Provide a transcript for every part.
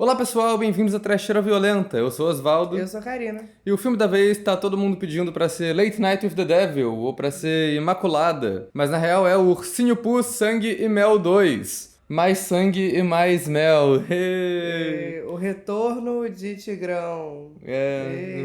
Olá pessoal, bem-vindos a Trecheira Violenta. Eu sou Osvaldo. Eu sou a Karina. E o filme da vez tá todo mundo pedindo pra ser Late Night with the Devil ou pra ser Imaculada. Mas na real é o Ursinho Pooh Sangue e Mel 2. Mais sangue e mais mel. O retorno de Tigrão.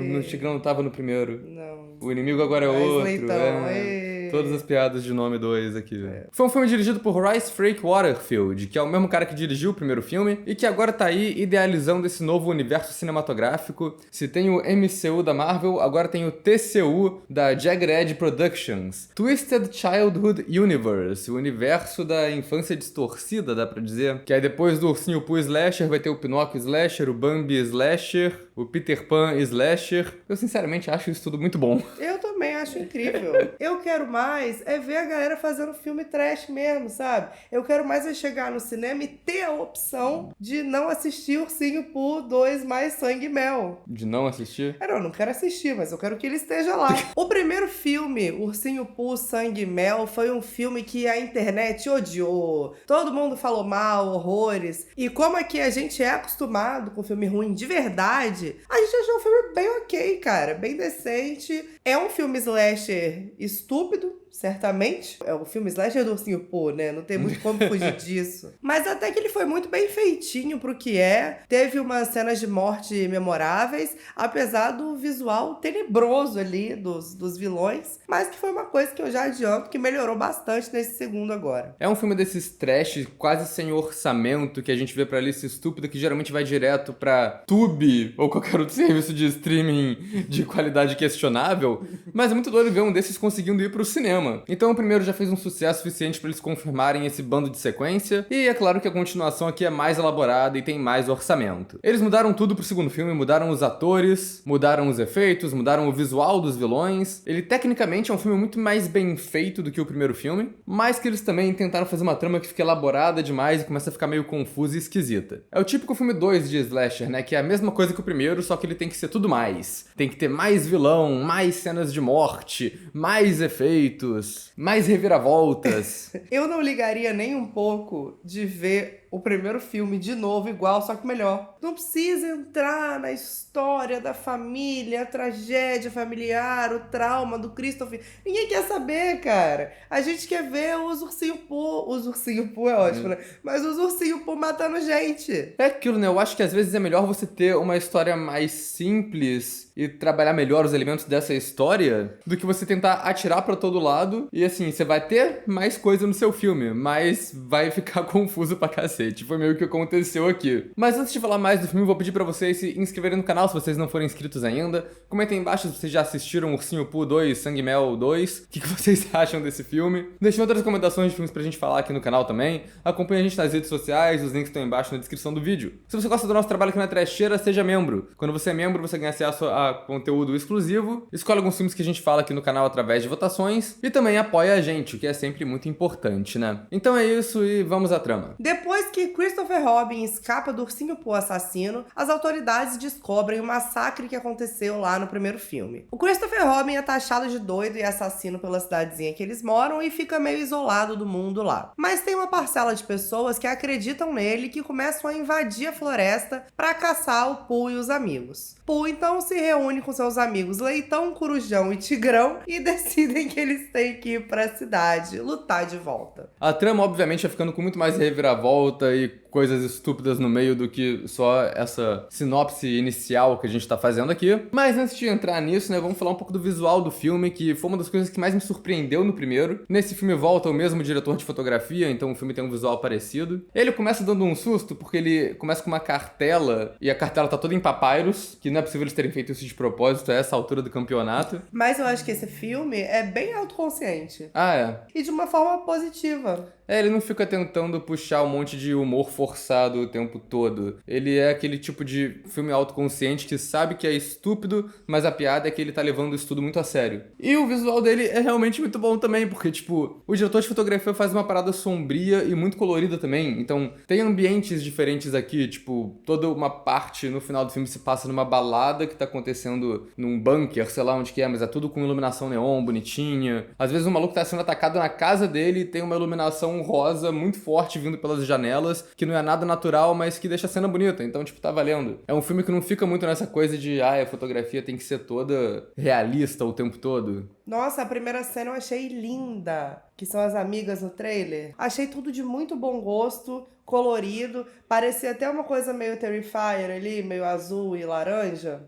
No Tigrão não tava no primeiro. Não. O inimigo agora é Mais outro. leitão. Todas as piadas de nome 2 aqui. Foi um filme dirigido por Royce Frank Waterfield, que é o mesmo cara que dirigiu o primeiro filme e que agora tá aí idealizando esse novo universo cinematográfico. Se tem o MCU da Marvel, agora tem o TCU da Jagged Edge Productions. Twisted Childhood Universe, o universo da infância distorcida, dá pra dizer. Que aí depois do Ursinho Pooh Slasher vai ter o Pinóquio Slasher, o Bambi Slasher, o Peter Pan Slasher. Eu sinceramente acho isso tudo muito bom. Eu também acho incrível. Eu quero mais é ver a galera fazendo filme trash mesmo, sabe? Eu quero mais é chegar no cinema e ter a opção de não assistir Ursinho Pooh 2 mais Sangue e Mel. De não assistir? Eu não quero assistir, mas eu quero que ele esteja lá. O primeiro filme, Ursinho Pooh Sangue e Mel, foi um filme que a internet odiou. Todo mundo falou mal, horrores. E como aqui a gente é acostumado com filme ruim de verdade, a gente achou o filme bem ok, cara. Bem decente. É um filme slasher estúpido, certamente. É o filme slasher do Ursinho Pooh, né? Não tem muito como fugir disso. Mas até que ele foi muito bem feitinho pro que é. Teve umas cenas de morte memoráveis, apesar do visual tenebroso ali dos vilões. Mas que foi uma coisa que eu já adianto que melhorou bastante nesse segundo agora. É um filme desses trash quase sem orçamento que a gente vê pra lista estúpida que geralmente vai direto pra Tubi ou qualquer outro serviço de streaming de qualidade questionável. Mas é muito doido ver um desses conseguindo ir pro cinema. Então o primeiro já fez um sucesso suficiente pra eles confirmarem esse bando de sequência. E é claro que a continuação aqui é mais elaborada e tem mais orçamento. Eles mudaram tudo pro segundo filme, mudaram os atores, mudaram os efeitos, mudaram o visual dos vilões. Ele tecnicamente é um filme muito mais bem feito do que o primeiro filme, mas que eles também tentaram fazer uma trama que fica elaborada demais e começa a ficar meio confusa e esquisita. É o típico filme 2 de slasher, né? Que é a mesma coisa que o primeiro, só que ele tem que ser tudo mais. Tem que ter mais vilão, mais cenas de morte, mais efeitos, mais reviravoltas. Eu não ligaria nem um pouco de ver o primeiro filme de novo igual, só que melhor. Não precisa entrar na história da família, a tragédia familiar, o trauma do Christopher. Ninguém quer saber, cara. A gente quer ver os Ursinho Pooh. Os Ursinho Pooh é ótimo, né? Mas os Ursinho Pooh matando gente. É aquilo, né? Eu acho que às vezes é melhor você ter uma história mais simples e trabalhar melhor os elementos dessa história do que você tentar atirar pra todo lado e assim, você vai ter mais coisa no seu filme, mas vai ficar confuso pra cacete. Foi meio que aconteceu aqui. Mas antes de falar mais do filme, vou pedir pra vocês se inscreverem no canal se vocês não forem inscritos ainda. Comentem aí embaixo se vocês já assistiram Ursinho Pooh 2, Sangue e Mel 2. O que vocês acham desse filme? Deixem outras recomendações de filmes pra gente falar aqui no canal também. Acompanhe a gente nas redes sociais, os links estão embaixo na descrição do vídeo. Se você gosta do nosso trabalho aqui na Trecheira, seja membro. Quando você é membro, você ganha acesso a conteúdo exclusivo, escolhe alguns filmes que a gente fala aqui no canal através de votações e também apoia a gente, o que é sempre muito importante, né? Então é isso e vamos à trama. Depois que Christopher Robin escapa do Ursinho Pooh assassino, as autoridades descobrem o massacre que aconteceu lá no primeiro filme. O Christopher Robin é taxado de doido e assassino pela cidadezinha que eles moram e fica meio isolado do mundo lá. Mas tem uma parcela de pessoas que acreditam nele e que começam a invadir a floresta para caçar o Pooh e os amigos. Pooh então se reúne com seus amigos Leitão, Corujão e Tigrão e decidem que eles têm que ir pra cidade, lutar de volta. A trama, obviamente, vai ficando com muito mais reviravolta e coisas estúpidas no meio do que só essa sinopse inicial que a gente tá fazendo aqui. Mas antes de entrar nisso, né, vamos falar um pouco do visual do filme, que foi uma das coisas que mais me surpreendeu no primeiro. Nesse filme volta o mesmo diretor de fotografia, então o filme tem um visual parecido. Ele começa dando um susto, porque ele começa com uma cartela, e a cartela tá toda em papyrus, que não é possível eles terem feito isso de propósito a essa altura do campeonato. Mas eu acho que esse filme é bem autoconsciente. Ah, é. E de uma forma positiva. Ele não fica tentando puxar um monte de humor forçado o tempo todo. Ele é aquele tipo de filme autoconsciente que sabe que é estúpido, mas a piada é que ele tá levando isso tudo muito a sério. E o visual dele é realmente muito bom também, porque, tipo, o diretor de fotografia faz uma parada sombria e muito colorida também. Então, tem ambientes diferentes aqui, tipo, toda uma parte no final do filme se passa numa balada que tá acontecendo num bunker, sei lá onde que é, mas é tudo com iluminação neon, bonitinha. Às vezes o maluco tá sendo atacado na casa dele e tem uma iluminação iluminação rosa muito forte vindo pelas janelas, que não é nada natural, mas que deixa a cena bonita. Então, tipo, tá valendo. É um filme que não fica muito nessa coisa de, a fotografia tem que ser toda realista o tempo todo. Nossa, a primeira cena eu achei linda, que são as amigas no trailer. Achei tudo de muito bom gosto, colorido, parecia até uma coisa meio Terrifier ali, meio azul e laranja.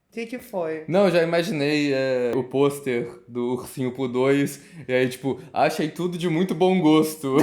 O que foi? Não, eu já imaginei o pôster do Ursinho Pooh 2, e aí, tipo, achei tudo de muito bom gosto,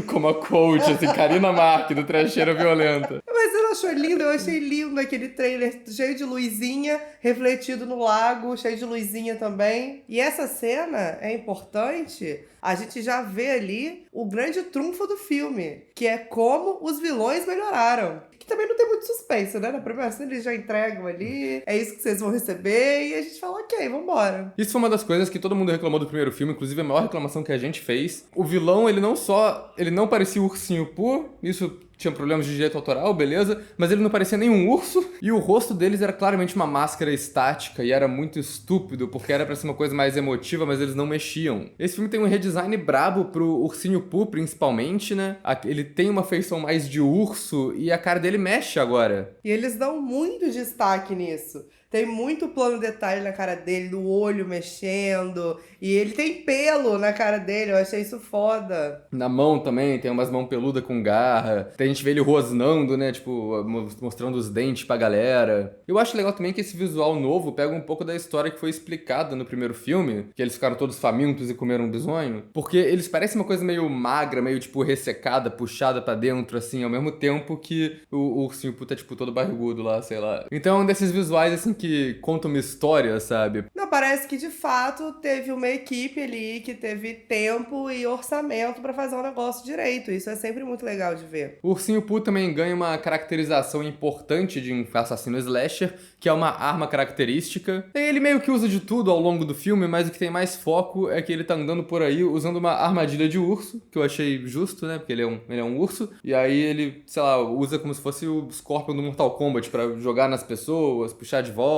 como a coach, assim, Karina Mark, do Trecheira Violenta. Mas você não achou lindo? Eu achei lindo aquele trailer cheio de luzinha, refletido no lago, cheio de luzinha também. E essa cena é importante, a gente já vê ali o grande trunfo do filme, que é como os vilões melhoraram. Que também não tem muito suspense, né? Na primeira cena eles já entregam ali, é isso que vocês vão receber, e a gente fala, ok, vambora. Isso foi uma das coisas que todo mundo reclamou do primeiro filme, inclusive a maior reclamação que a gente fez. O vilão, ele não parecia o Ursinho Pooh, isso tinha problemas de direito autoral, beleza, mas ele não parecia nenhum urso, e o rosto deles era claramente uma máscara estática, e era muito estúpido, porque era pra ser uma coisa mais emotiva, mas eles não mexiam. Esse filme tem um redesign brabo pro Ursinho Pooh, principalmente, né? Ele tem uma feição mais de urso, e a cara dele mexe agora. E eles dão muito destaque nisso. Tem muito plano detalhe na cara dele, do olho mexendo. E ele tem pelo na cara dele, eu achei isso foda. Na mão também, tem umas mãos peludas com garra. A gente vê ele rosnando, né? Tipo, mostrando os dentes pra galera. Eu acho legal também que esse visual novo pega um pouco da história que foi explicada no primeiro filme. Que eles ficaram todos famintos e comeram um bisonho. Porque eles parecem uma coisa meio magra, meio, tipo, ressecada, puxada pra dentro, assim. Ao mesmo tempo que o Ursinho Pooh tá, tipo, todo barrigudo lá, sei lá. Então é um desses visuais, assim, que conta uma história, sabe? Não, parece que de fato teve uma equipe ali que teve tempo e orçamento pra fazer um negócio direito. Isso é sempre muito legal de ver. O Ursinho Pooh também ganha uma caracterização importante de um assassino slasher, que é uma arma característica. Ele meio que usa de tudo ao longo do filme, mas o que tem mais foco é que ele tá andando por aí usando uma armadilha de urso, que eu achei justo, né? Porque ele é um urso. E aí ele, sei lá, usa como se fosse o Scorpion do Mortal Kombat pra jogar nas pessoas, puxar de volta.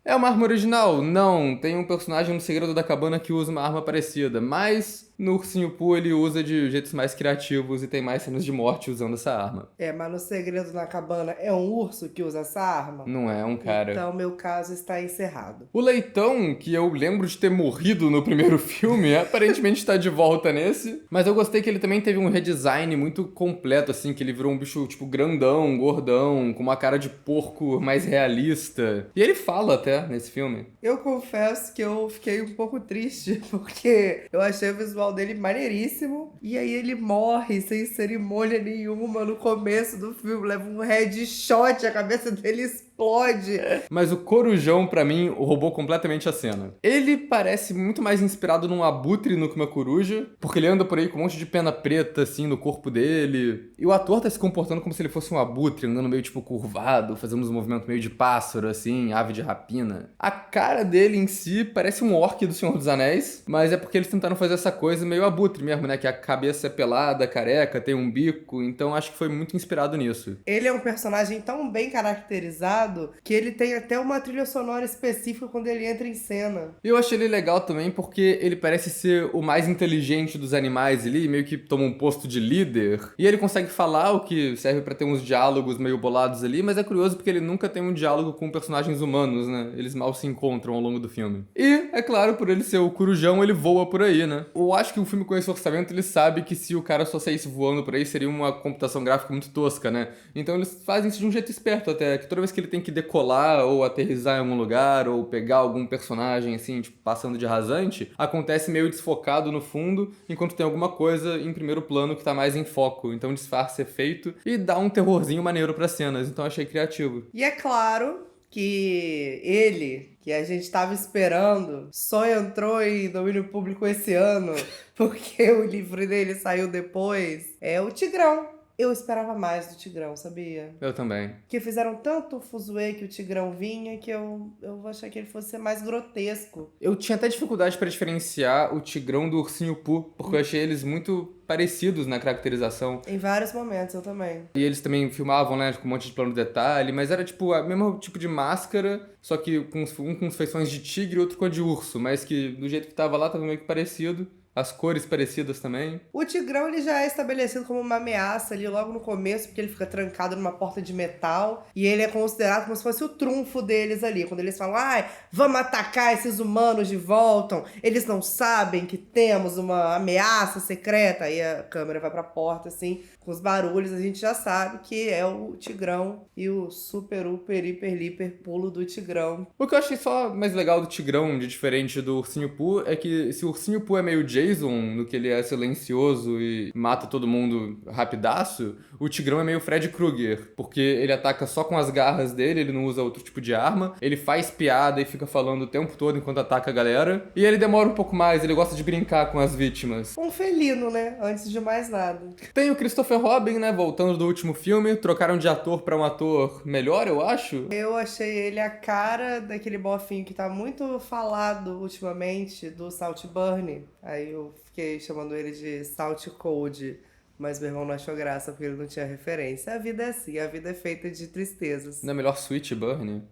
É uma arma original? Não. Tem um personagem no Segredo da Cabana que usa uma arma parecida, mas no Ursinho Pooh ele usa de jeitos mais criativos e tem mais cenas de morte usando essa arma. É, mas no Segredo na Cabana é um urso que usa essa arma? Não é um cara. Então meu caso está encerrado. O Leitão, que eu lembro de ter morrido no primeiro filme, aparentemente está de volta nesse. Mas eu gostei que ele também teve um redesign muito completo, assim, que ele virou um bicho, tipo, grandão, gordão, com uma cara de porco mais realista. E ele fala até nesse filme. Eu confesso que eu fiquei um pouco triste, porque eu achei o visual dele maneiríssimo. E aí ele morre sem cerimônia nenhuma no começo do filme. Leva um headshot, a cabeça dele explode. Mas o Corujão, pra mim, roubou completamente a cena. Ele parece muito mais inspirado num abutre do que uma coruja, porque ele anda por aí com um monte de pena preta, assim, no corpo dele. E o ator tá se comportando como se ele fosse um abutre, andando meio, tipo, curvado, fazendo uns movimentos meio de pássaro, assim, ave de rapina. A cara dele em si parece um orc do Senhor dos Anéis, mas é porque eles tentaram fazer essa coisa meio abutre mesmo, né? Que a cabeça é pelada, careca, tem um bico, então acho que foi muito inspirado nisso. Ele é um personagem tão bem caracterizado que ele tem até uma trilha sonora específica quando ele entra em cena. E eu achei ele legal também porque ele parece ser o mais inteligente dos animais ali, meio que toma um posto de líder. E ele consegue falar, o que serve pra ter uns diálogos meio bolados ali, mas é curioso porque ele nunca tem um diálogo com personagens humanos, né? Eles mal se encontram ao longo do filme. E, é claro, por ele ser o corujão, ele voa por aí, né? Eu acho que o filme com esse orçamento, ele sabe que se o cara só saísse voando por aí, seria uma computação gráfica muito tosca, né? Então eles fazem isso de um jeito esperto até, que toda vez que ele tem que decolar ou aterrissar em algum lugar ou pegar algum personagem assim, tipo, passando de rasante, acontece meio desfocado no fundo, enquanto tem alguma coisa em primeiro plano que tá mais em foco. Então o disfarce é feito e dá um terrorzinho maneiro pras cenas, então achei criativo. E é claro que ele, que a gente tava esperando, só entrou em domínio público esse ano, porque o livro dele saiu depois, é o Tigrão. Eu esperava mais do Tigrão, sabia? Eu também. Porque fizeram tanto fuzuê que o Tigrão vinha que eu achei que ele fosse ser mais grotesco. Eu tinha até dificuldade pra diferenciar o Tigrão do Ursinho Pooh, porque eu achei eles muito parecidos na caracterização. Em vários momentos, eu também. E eles também filmavam, né, com um monte de plano de detalhe, mas era tipo o mesmo tipo de máscara, só que um com as feições de tigre e outro com a de urso, mas que do jeito que tava lá tava meio que parecido. as cores parecidas também. O Tigrão, ele já é estabelecido como uma ameaça ali logo no começo, porque ele fica trancado numa porta de metal, e ele é considerado como se fosse o trunfo deles ali. Quando eles falam, ai, vamos atacar esses humanos de volta, eles não sabem que temos uma ameaça secreta. Aí a câmera vai pra porta, assim, com os barulhos, a gente já sabe que é o Tigrão e o super, hiper, hiper pulo do Tigrão. O que eu achei só mais legal do Tigrão, de diferente do Ursinho Pooh, é que se o Ursinho Pooh é meio Jason, no que ele é silencioso e mata todo mundo rapidaço, o Tigrão é meio Fred Krueger, porque ele ataca só com as garras dele, ele não usa outro tipo de arma, ele faz piada e fica falando o tempo todo enquanto ataca a galera, e ele demora um pouco mais, ele gosta de brincar com as vítimas. Um felino, né? Antes de mais nada. Tem o Christopher Robin, né, voltando do último filme, trocaram de ator pra um ator melhor, eu acho. Eu achei ele a cara daquele bofinho que tá muito falado ultimamente, do Saltburn. Aí eu fiquei chamando ele de Salt Cold. Mas meu irmão não achou graça porque ele não tinha referência. A vida é assim, a vida é feita de tristezas. Não é melhor Sweet Burn?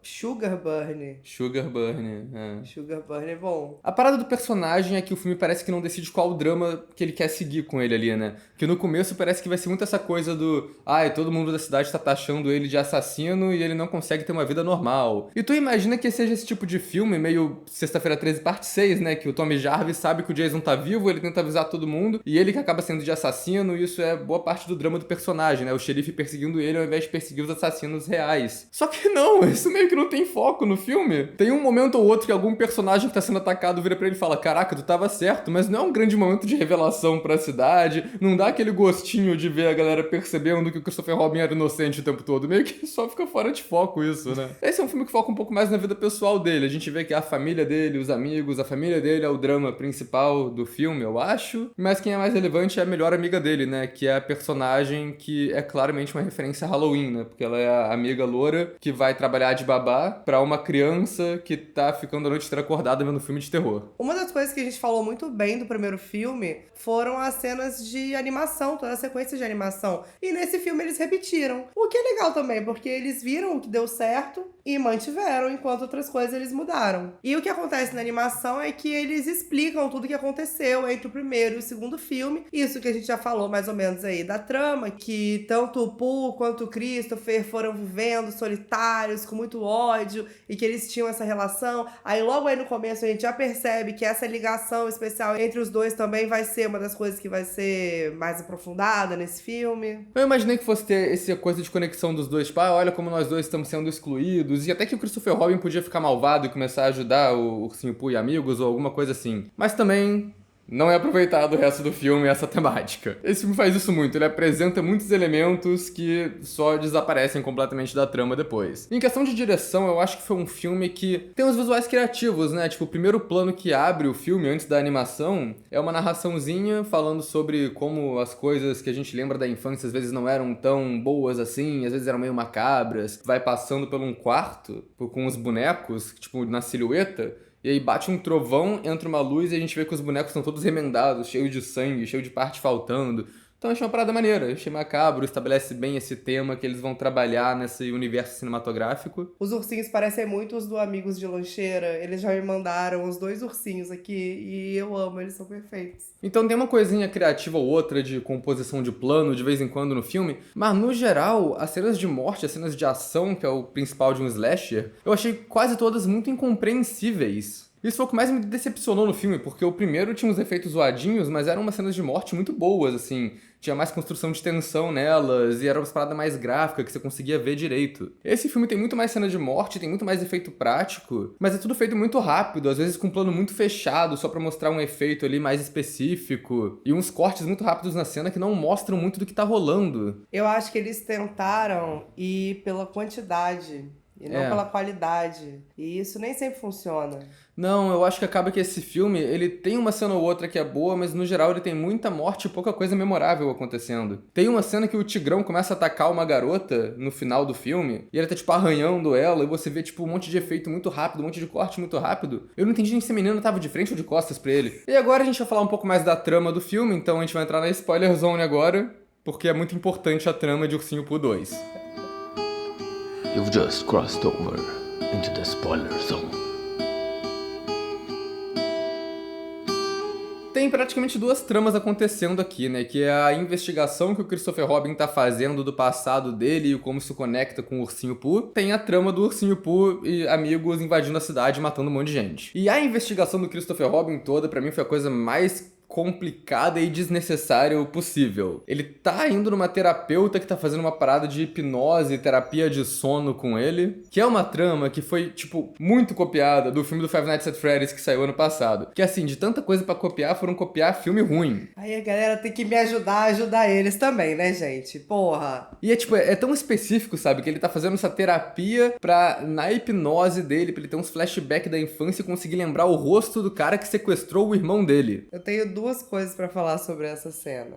Sugar Burn. Sugar Burn, é. Sugar Burn é bom. A parada do personagem é que o filme parece que não decide qual drama que ele quer seguir com ele ali, né? Que no começo parece que vai ser muito essa coisa do todo mundo da cidade tá taxando ele de assassino e ele não consegue ter uma vida normal. E tu imagina que seja esse tipo de filme, meio Sexta-feira 13, parte 6, né? Que o Tommy Jarvis sabe que o Jason tá vivo, ele tenta avisar todo mundo, e ele que acaba sendo de assassino, e isso é boa parte do drama do personagem, né? O xerife perseguindo ele ao invés de perseguir os assassinos reais. Só que não, isso meio que não tem foco no filme. Tem um momento ou outro que algum personagem que tá sendo atacado vira pra ele e fala, caraca, tu tava certo, mas não é um grande momento de revelação pra cidade, não dá aquele gostinho de ver a galera percebendo que o Christopher Robin era inocente o tempo todo, meio que só fica fora de foco isso, né? Esse é um filme que foca um pouco mais na vida pessoal dele, a gente vê que a família dele, os amigos, a família dele é o drama principal do filme, eu acho, mas quem é mais relevante é a melhor amiga dele, né, que é a personagem que é claramente uma referência a Halloween, né, porque ela é a amiga loura que vai trabalhar de babá pra uma criança que tá ficando a noite inteira acordada vendo filme de terror. Uma das coisas que a gente falou muito bem do primeiro filme foram as cenas de animação, toda a sequência de animação. E nesse filme eles repetiram. O que é legal também, porque eles viram o que deu certo e mantiveram, enquanto outras coisas eles mudaram. E o que acontece na animação é que eles explicam tudo o que aconteceu entre o primeiro e o segundo filme. Isso que a gente já falou mais ou menos aí da trama, que tanto o Pooh quanto o Christopher foram vivendo solitários, com muito ódio, e que eles tinham essa relação. Aí logo aí no começo a gente já percebe que essa ligação especial entre os dois também vai ser uma das coisas que vai ser mais aprofundada nesse filme. Eu imaginei que fosse ter essa coisa de conexão dos dois, tipo, olha como nós dois estamos sendo excluídos, e até que o Christopher Robin podia ficar malvado e começar a ajudar o Ursinho Pooh e amigos, ou alguma coisa assim. Mas também não é aproveitado o resto do filme essa temática. Esse filme faz isso muito, ele apresenta muitos elementos que só desaparecem completamente da trama depois. Em questão de direção, eu acho que foi um filme que tem uns visuais criativos, né? Tipo, o primeiro plano que abre o filme antes da animação é uma narraçãozinha falando sobre como as coisas que a gente lembra da infância às vezes não eram tão boas assim, às vezes eram meio macabras. Vai passando por um quarto com os bonecos, tipo, na silhueta, e aí bate um trovão, entra uma luz e a gente vê que os bonecos estão todos remendados, cheios de sangue, cheio de parte faltando. Então achei uma parada maneira, achei macabro, estabelece bem esse tema que eles vão trabalhar nesse universo cinematográfico. Os ursinhos parecem muito os do Amigos de Lancheira, eles já me mandaram os 2 ursinhos aqui e eu amo, eles são perfeitos. Então tem uma coisinha criativa ou outra de composição de plano de vez em quando no filme, mas no geral, as cenas de morte, as cenas de ação, que é o principal de um slasher, eu achei quase todas muito incompreensíveis. Isso foi o que mais me decepcionou no filme, porque o primeiro tinha uns efeitos zoadinhos, mas eram umas cenas de morte muito boas, assim. Tinha mais construção de tensão nelas, e era uma parada mais gráfica, que você conseguia ver direito. Esse filme tem muito mais cena de morte, tem muito mais efeito prático, mas é tudo feito muito rápido, às vezes com um plano muito fechado, só pra mostrar um efeito ali mais específico, e uns cortes muito rápidos na cena que não mostram muito do que tá rolando. Eu acho que eles tentaram ir pela quantidade e não pela qualidade, e isso nem sempre funciona. Não, eu acho que acaba que esse filme, ele tem uma cena ou outra que é boa, mas no geral ele tem muita morte e pouca coisa memorável acontecendo. Tem uma cena que o Tigrão começa a atacar uma garota no final do filme, e ele tá, tipo, arranhando ela, e você vê, tipo, um monte de efeito muito rápido, um monte de corte muito rápido. Eu não entendi nem se a menina tava de frente ou de costas pra ele. E agora a gente vai falar um pouco mais da trama do filme, então a gente vai entrar na spoiler zone agora, porque é muito importante a trama de Ursinho Pooh 2. You've just crossed over into the spoiler zone. tem praticamente duas tramas acontecendo aqui, né? Que é a investigação que o Christopher Robin tá fazendo do passado dele e como isso conecta com o Ursinho Pooh. Tem a trama do Ursinho Pooh e amigos invadindo a cidade e matando um monte de gente. E a investigação do Christopher Robin toda, pra mim, foi a coisa mais complicada e desnecessária possível. Ele tá indo numa terapeuta que tá fazendo uma parada de hipnose, terapia de sono com ele, que é uma trama que foi, tipo, muito copiada do filme do Five Nights at Freddy's que saiu ano passado. Que, assim, de tanta coisa pra copiar, foram copiar filme ruim. Aí a galera tem que me ajudar a ajudar eles também, né, gente? Porra. E é, tipo, é tão específico, sabe, que ele tá fazendo essa terapia pra, na hipnose dele, pra ele ter uns flashbacks da infância e conseguir lembrar o rosto do cara que sequestrou o irmão dele. Eu tenho duas coisas pra falar sobre essa cena.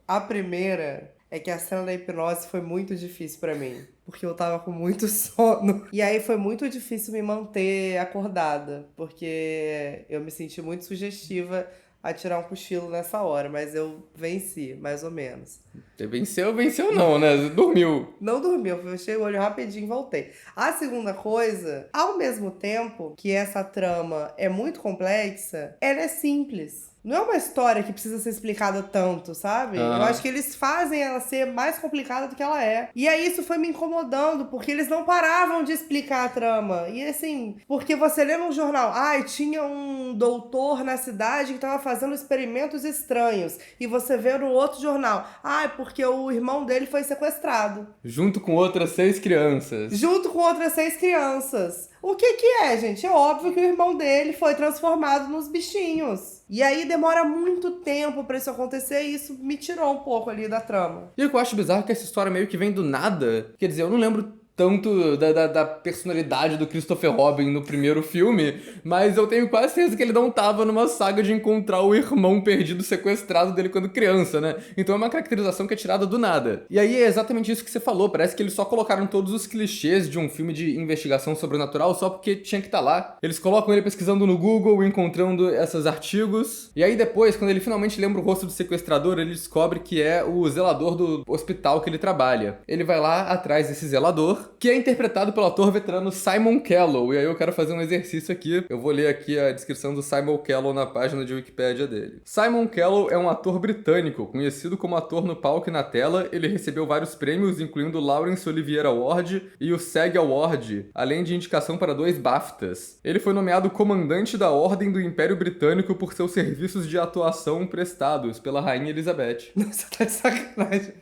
A primeira é que a cena da hipnose foi muito difícil pra mim, porque eu tava com muito sono. E aí foi muito difícil me manter acordada, porque eu me senti muito sugestiva a tirar um cochilo nessa hora, mas eu venci, mais ou menos. Você venceu não, né? Você dormiu. Não dormi, eu fechei o olho rapidinho e voltei. A segunda coisa, ao mesmo tempo que essa trama é muito complexa, ela é simples. Não é uma história que precisa ser explicada tanto, sabe? Eu acho que eles fazem ela ser mais complicada do que ela é. E aí isso foi me incomodando, porque eles não paravam de explicar a trama. E assim, porque você lê num jornal, tinha um doutor na cidade que tava fazendo experimentos estranhos. E você vê no outro jornal, porque o irmão dele foi sequestrado. Junto com outras 6 crianças. Junto com outras 6 crianças. O que é, gente? É óbvio que o irmão dele foi transformado nos bichinhos. E aí demora muito tempo pra isso acontecer e isso me tirou um pouco ali da trama. E o que eu acho bizarro é que essa história meio que vem do nada. Quer dizer, eu não lembro tanto da personalidade do Christopher Robin no primeiro filme, mas eu tenho quase certeza que ele não tava numa saga de encontrar o irmão perdido sequestrado dele quando criança, né? Então é uma caracterização que é tirada do nada. E aí é exatamente isso que você falou, parece que eles só colocaram todos os clichês de um filme de investigação sobrenatural só porque tinha que estar lá. Eles colocam ele pesquisando no Google, encontrando esses artigos, e aí depois, quando ele finalmente lembra o rosto do sequestrador, ele descobre que é o zelador do hospital que ele trabalha. Ele vai lá atrás desse zelador, que é interpretado pelo ator veterano Simon Callow. E aí eu quero fazer um exercício aqui. Eu vou ler aqui a descrição do Simon Callow na página de Wikipédia dele. Simon Callow é um ator britânico, conhecido como ator no palco e na tela. Ele recebeu vários prêmios, incluindo o Laurence Olivier Award e o SAG Award, além de indicação para 2 BAFTAs. Ele foi nomeado comandante da Ordem do Império Britânico por seus serviços de atuação prestados pela Rainha Elizabeth. Nossa, tá de sacanagem.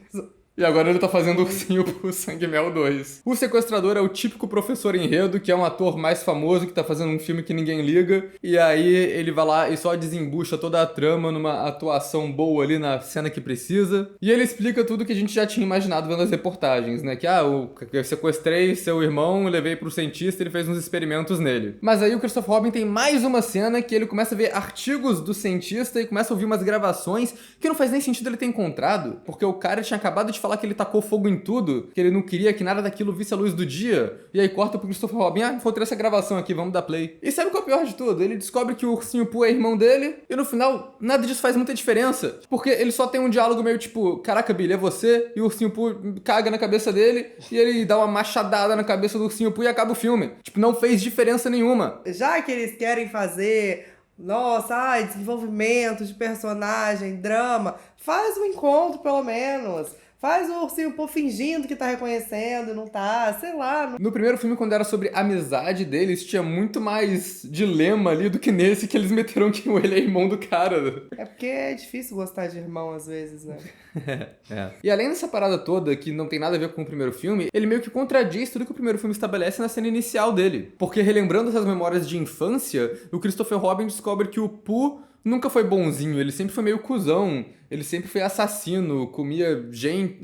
E agora ele tá fazendo Ursinho Pooh Sangue Mel 2. O sequestrador é o típico professor enredo, que é um ator mais famoso, que tá fazendo um filme que ninguém liga. E aí ele vai lá e só desembucha toda a trama numa atuação boa ali na cena que precisa. E ele explica tudo que a gente já tinha imaginado vendo as reportagens, né? Que, eu sequestrei seu irmão, levei pro cientista e ele fez uns experimentos nele. Mas aí o Christopher Robin tem mais uma cena que ele começa a ver artigos do cientista e começa a ouvir umas gravações que não faz nem sentido ele ter encontrado, porque o cara tinha acabado de falar que ele tacou fogo em tudo, que ele não queria que nada daquilo visse a luz do dia, e aí corta pro Christopher Robin, encontrei essa gravação aqui, vamos dar play. E sabe qual é o pior de tudo? Ele descobre que o Ursinho Pooh é irmão dele, e no final, nada disso faz muita diferença, porque ele só tem um diálogo meio tipo, caraca, Billy, é você? E o Ursinho Pooh caga na cabeça dele, e ele dá uma machadada na cabeça do Ursinho Pooh e acaba o filme. Tipo, não fez diferença nenhuma. Já que eles querem fazer, desenvolvimento de personagem, drama, faz um encontro pelo menos. Faz o Ursinho Pooh fingindo que tá reconhecendo, não tá, sei lá. No primeiro filme, quando era sobre a amizade deles, tinha muito mais dilema ali do que nesse que eles meteram que ele é irmão do cara. É porque é difícil gostar de irmão às vezes, né? E além dessa parada toda, que não tem nada a ver com o primeiro filme, ele meio que contradiz tudo que o primeiro filme estabelece na cena inicial dele. Porque relembrando essas memórias de infância, o Christopher Robin descobre que o Pooh nunca foi bonzinho, ele sempre foi meio cuzão, ele sempre foi assassino, comia gente...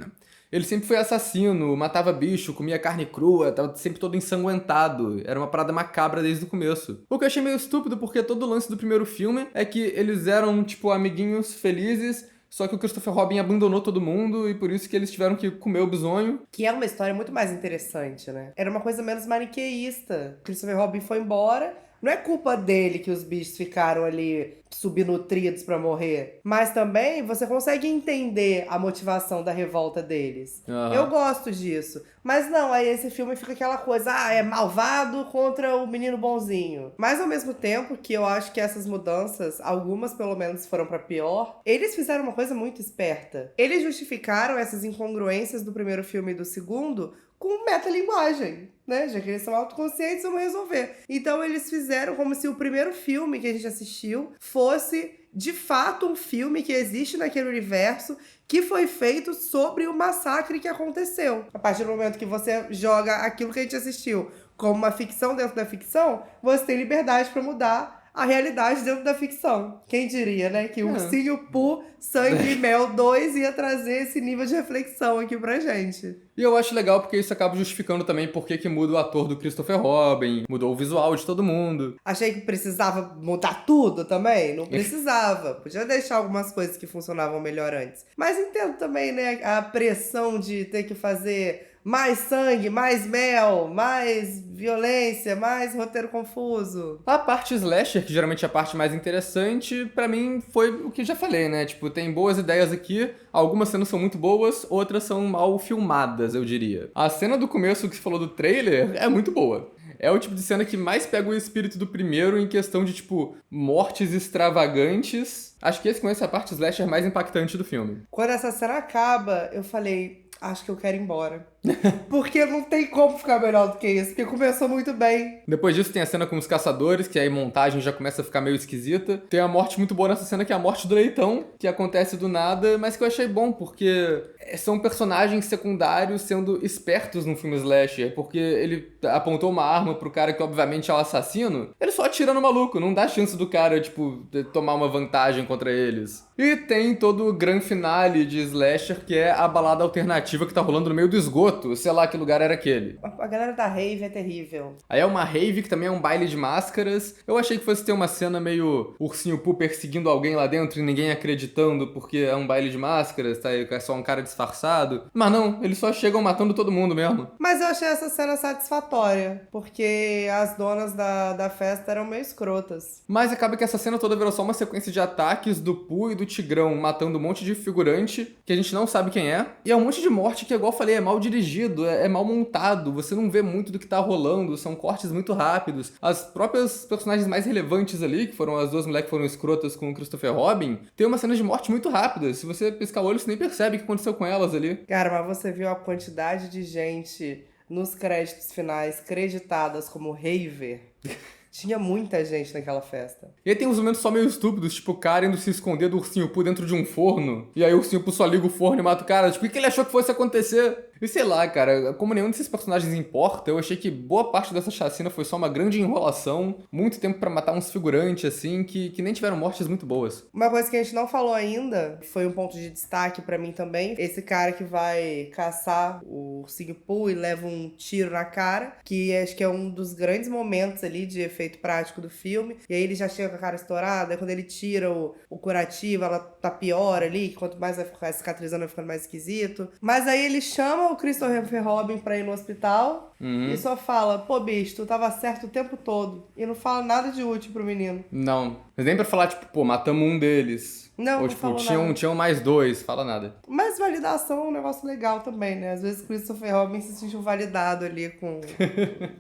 Ele sempre foi assassino, matava bicho, comia carne crua, tava sempre todo ensanguentado. Era uma parada macabra desde o começo. O que eu achei meio estúpido, porque todo o lance do primeiro filme é que eles eram, tipo, amiguinhos felizes, só que o Christopher Robin abandonou todo mundo e por isso que eles tiveram que comer o bisonho. Que é uma história muito mais interessante, né? Era uma coisa menos maniqueísta. O Christopher Robin foi embora, Não é culpa dele que os bichos ficaram ali subnutridos pra morrer. Mas também você consegue entender a motivação da revolta deles. Aham. Eu gosto disso. Mas não, aí esse filme fica aquela coisa, é malvado contra o menino bonzinho. Mas ao mesmo tempo que eu acho que essas mudanças, algumas pelo menos foram pra pior, eles fizeram uma coisa muito esperta. Eles justificaram essas incongruências do primeiro filme e do segundo com metalinguagem, né? Já que eles são autoconscientes, vamos resolver. Então eles fizeram como se o primeiro filme que a gente assistiu fosse, de fato, um filme que existe naquele universo, que foi feito sobre o massacre que aconteceu. A partir do momento que você joga aquilo que a gente assistiu como uma ficção dentro da ficção, você tem liberdade para mudar a realidade dentro da ficção. Quem diria, né? Que o Ursinho Pooh, Sangue e Mel 2 ia trazer esse nível de reflexão aqui pra gente. E eu acho legal porque isso acaba justificando também por que muda o ator do Christopher Robin, mudou o visual de todo mundo. Achei que precisava mudar tudo também. Não precisava. Podia deixar algumas coisas que funcionavam melhor antes. Mas entendo também, né? A pressão de ter que fazer mais sangue, mais mel, mais violência, mais roteiro confuso. A parte slasher, que geralmente é a parte mais interessante, pra mim foi o que eu já falei, né? Tipo, tem boas ideias aqui, algumas cenas são muito boas, outras são mal filmadas, eu diria. A cena do começo que você falou do trailer é muito boa. É o tipo de cena que mais pega o espírito do primeiro em questão de, tipo, mortes extravagantes. Acho que esse começo é a parte slasher mais impactante do filme. Quando essa cena acaba, eu falei, acho que eu quero ir embora. Porque não tem como ficar melhor do que isso, porque começou muito bem. Depois disso tem a cena com os caçadores, que aí a montagem já começa a ficar meio esquisita. Tem a morte muito boa nessa cena, que é a morte do leitão, que acontece do nada, mas que eu achei bom, porque são personagens secundários sendo espertos no filme slasher, porque ele apontou uma arma pro cara que obviamente é o assassino, ele só atira no maluco, não dá chance do cara, tipo, tomar uma vantagem contra eles. E tem todo o grande finale de slasher, que é a balada alternativa que tá rolando no meio do esgoto. Sei lá que lugar era aquele. A galera da rave é terrível. Aí é uma rave que também é um baile de máscaras. Eu achei que fosse ter uma cena meio Ursinho Pooh perseguindo alguém lá dentro e ninguém acreditando porque é um baile de máscaras, tá? É só um cara disfarçado. Mas não, eles só chegam matando todo mundo mesmo. Mas eu achei essa cena satisfatória, porque as donas da festa eram meio escrotas. Mas acaba que essa cena toda virou só uma sequência de ataques do Pooh e do Tigrão matando um monte de figurante que a gente não sabe quem é. E é um monte de morte que, igual eu falei, é mal dirigido, é mal montado, você não vê muito do que tá rolando, são cortes muito rápidos. As próprias personagens mais relevantes ali, que foram as duas mulheres que foram escrotas com o Christopher Robin, tem uma cena de morte muito rápida. Se você piscar o olho, você nem percebe o que aconteceu com elas ali. Cara, mas você viu a quantidade de gente nos créditos finais creditadas como raver? Tinha muita gente naquela festa. E aí tem uns momentos só meio estúpidos, tipo o cara indo se esconder do Ursinho Pooh dentro de um forno, e aí o Ursinho Pooh só liga o forno e mata o cara. Tipo, o que ele achou que fosse acontecer? E sei lá, cara, como nenhum desses personagens importa, eu achei que boa parte dessa chacina foi só uma grande enrolação, muito tempo pra matar uns figurantes, assim, que nem tiveram mortes muito boas. Uma coisa que a gente não falou ainda, foi um ponto de destaque pra mim também, esse cara que vai caçar o Ursinho Pooh e leva um tiro na cara, que acho que é um dos grandes momentos ali de efeito prático do filme, e aí ele já chega com a cara estourada, aí quando ele tira o curativo, ela tá pior ali, que quanto mais vai ficar cicatrizando, vai ficando mais esquisito. Mas aí ele chama o Christopher Robin pra ir no hospital e só fala, pô, bicho, tu tava certo o tempo todo. E não fala nada de útil pro menino. Não. Mas nem pra falar, tipo, pô, matamos um deles. Não, Ou, não tipo, falou nada. tinham mais dois. Fala nada. Mas validação é um negócio legal também, né? Às vezes o Christopher Robin se sentiu validado ali com...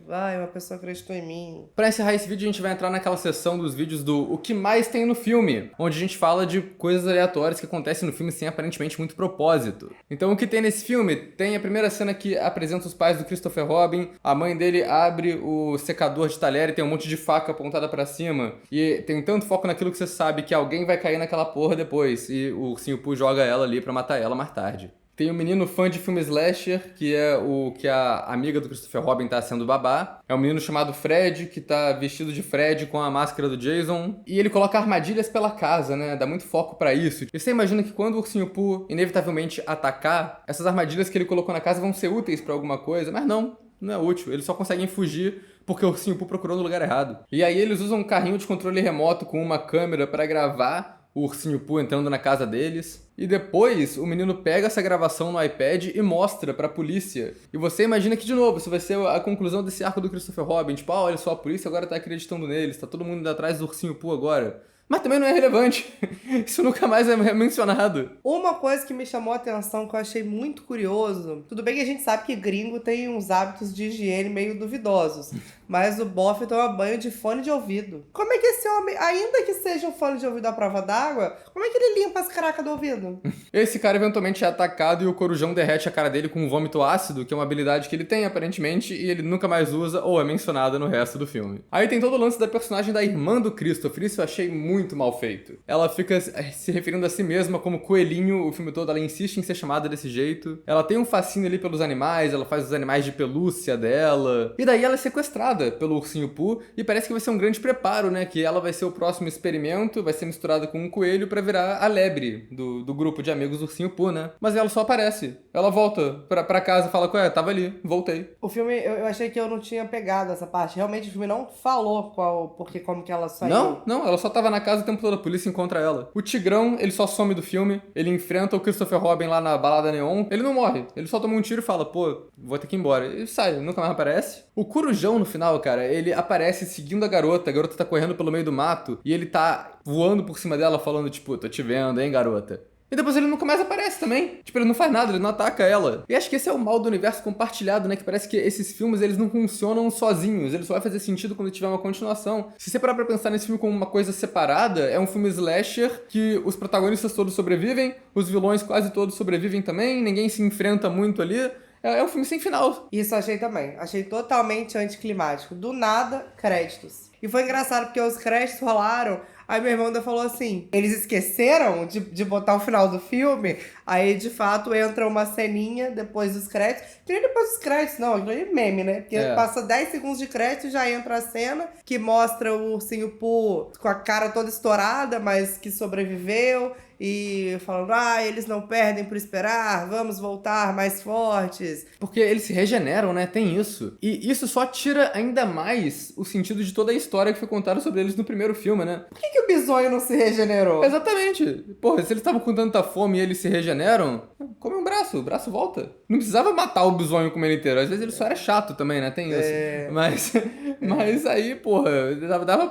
Ai, uma pessoa acreditou em mim. Pra encerrar esse vídeo, a gente vai entrar naquela seção dos vídeos do O que mais tem no filme, onde a gente fala de coisas aleatórias que acontecem no filme sem aparentemente muito propósito. Então, o que tem nesse filme? Tem a primeira cena que apresenta os pais do Christopher Robin, a mãe dele abre o secador de talher e tem um monte de faca apontada pra cima, e tem tanto foco naquilo que você sabe que alguém vai cair naquela porra depois, e o Ursinho Pooh joga ela ali pra matar ela mais tarde. Tem um menino fã de filme slasher, que é o que a amiga do Christopher Robin tá sendo babá. É um menino chamado Fred, que tá vestido de Fred com a máscara do Jason. E ele coloca armadilhas pela casa, né? Dá muito foco pra isso. E você imagina que quando o Ursinho Pooh inevitavelmente atacar, essas armadilhas que ele colocou na casa vão ser úteis pra alguma coisa. Mas não é útil. Eles só conseguem fugir porque o Ursinho Pooh procurou no lugar errado. E aí eles usam um carrinho de controle remoto com uma câmera pra gravar o Ursinho Pooh entrando na casa deles. E depois, o menino pega essa gravação no iPad e mostra pra polícia. E você imagina que, de novo, isso vai ser a conclusão desse arco do Christopher Robin. Tipo, olha só, a polícia agora tá acreditando neles, tá todo mundo indo atrás do Ursinho Pooh agora. Mas também não é relevante. Isso nunca mais é mencionado. Uma coisa que me chamou a atenção, que eu achei muito curioso... Tudo bem que a gente sabe que gringo tem uns hábitos de higiene meio duvidosos. Mas o Boff toma banho de fone de ouvido. Como é que esse homem, ainda que seja um fone de ouvido à prova d'água, como é que ele limpa as caracas do ouvido? Esse cara eventualmente é atacado e o Corujão derrete a cara dele com um vômito ácido, que é uma habilidade que ele tem, aparentemente, e ele nunca mais usa ou é mencionada no resto do filme. Aí tem todo o lance da personagem da irmã do Christopher, isso eu achei muito mal feito. Ela fica se referindo a si mesma como coelhinho o filme todo, ela insiste em ser chamada desse jeito. Ela tem um fascínio ali pelos animais, ela faz os animais de pelúcia dela. E daí ela é sequestrada pelo Ursinho Pooh e parece que vai ser um grande preparo, né? Que ela vai ser o próximo experimento, vai ser misturada com um coelho pra virar a lebre do grupo de amigos do Ursinho Pooh, né? Mas ela só aparece. Ela volta pra casa e fala, ué, tava ali, voltei. O filme, eu achei que eu não tinha pegado essa parte. Realmente o filme não falou como que ela saiu. Não, ela só tava na casa o tempo todo, a polícia encontra ela. O Tigrão, ele só some do filme, ele enfrenta o Christopher Robin lá na balada neon, ele não morre, ele só toma um tiro e fala, pô, vou ter que ir embora. Ele sai, nunca mais aparece. O Corujão, no final, cara, ele aparece seguindo a garota tá correndo pelo meio do mato, e ele tá voando por cima dela falando, tipo, tô te vendo, hein, garota. E depois ele nunca mais aparece também. Tipo, ele não faz nada, ele não ataca ela. E acho que esse é o mal do universo compartilhado, né? Que parece que esses filmes, eles não funcionam sozinhos. Eles só vai fazer sentido quando tiver uma continuação. Se você parar pra pensar nesse filme como uma coisa separada, é um filme slasher que os protagonistas todos sobrevivem, os vilões quase todos sobrevivem também, ninguém se enfrenta muito ali. É um filme sem final. Isso eu achei também. Achei totalmente anticlimático. Do nada, créditos. E foi engraçado porque os créditos rolaram. Aí meu irmão ainda falou assim, eles esqueceram de botar o final do filme. Aí, de fato, entra uma ceninha depois dos créditos. Que nem depois dos créditos, não. Aquilo é meme, né? Porque passa 10 segundos de crédito e já entra a cena que mostra o Ursinho Pooh com a cara toda estourada, mas que sobreviveu. E falando, eles não perdem por esperar, vamos voltar mais fortes. Porque eles se regeneram, né? Tem isso. E isso só tira ainda mais o sentido de toda a história que foi contada sobre eles no primeiro filme, né? Por que o bisonho não se regenerou? Exatamente. Porra, se eles estavam com tanta fome e eles se regeneram, come um braço, o braço volta. Não precisava matar o bisonho como ele inteiro. Às vezes ele só era chato também, né? Tem isso. Mas aí, porra,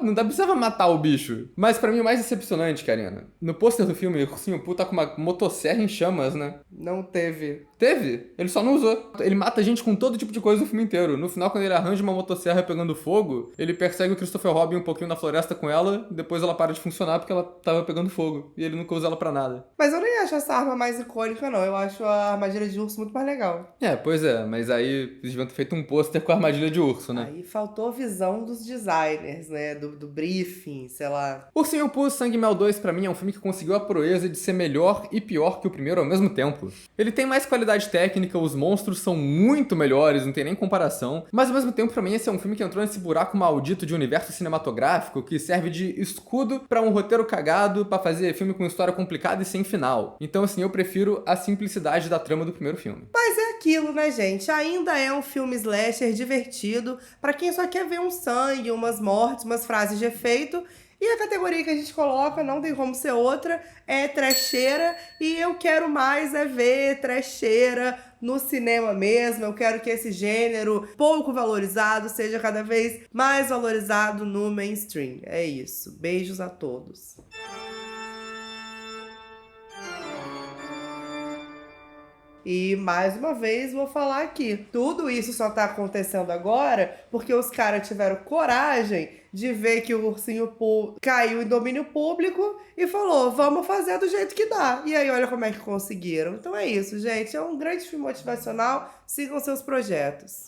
não precisava matar o bicho. Mas pra mim o mais decepcionante, Karina, no pôster do filme, o Ursinho Pooh tá com uma motosserra em chamas, né? Não teve. Teve. Ele só não usou. Ele mata gente com todo tipo de coisa no filme inteiro. No final, quando ele arranja uma motosserra pegando fogo, ele persegue o Christopher Robin um pouquinho na floresta com ela, depois ela para de funcionar porque ela tava pegando fogo. E ele nunca usa ela pra nada. Mas eu nem acho essa arma mais icônica, não. Eu acho a armadilha de urso muito mais legal. Pois é. Mas aí eles deviam ter feito um pôster com a armadilha de urso, né? Aí faltou a visão dos designers, né? Do briefing, sei lá. Ursinho Pooh Sangue Mel 2, pra mim, é um filme que conseguiu a proeza de ser melhor e pior que o primeiro ao mesmo tempo. Ele tem mais qualidade técnica, os monstros são muito melhores, não tem nem comparação. Mas ao mesmo tempo, pra mim, esse é um filme que entrou nesse buraco maldito de universo cinematográfico que serve de escudo pra um roteiro cagado, pra fazer filme com história complicada e sem final. Então, assim, eu prefiro a simplicidade da trama do primeiro filme. Mas é aquilo, né, gente? Ainda é um filme slasher divertido pra quem só quer ver um sangue, umas mortes, umas frases de efeito. E a categoria que a gente coloca, não tem como ser outra, é trecheira. E eu quero mais ver trecheira no cinema mesmo. Eu quero que esse gênero pouco valorizado seja cada vez mais valorizado no mainstream. É isso. Beijos a todos. E, mais uma vez, vou falar aqui. Tudo isso só tá acontecendo agora porque os caras tiveram coragem de ver que o Ursinho Pooh caiu em domínio público e falou, vamos fazer do jeito que dá. E aí, olha como é que conseguiram. Então é isso, gente. É um grande filme motivacional. Sigam seus projetos.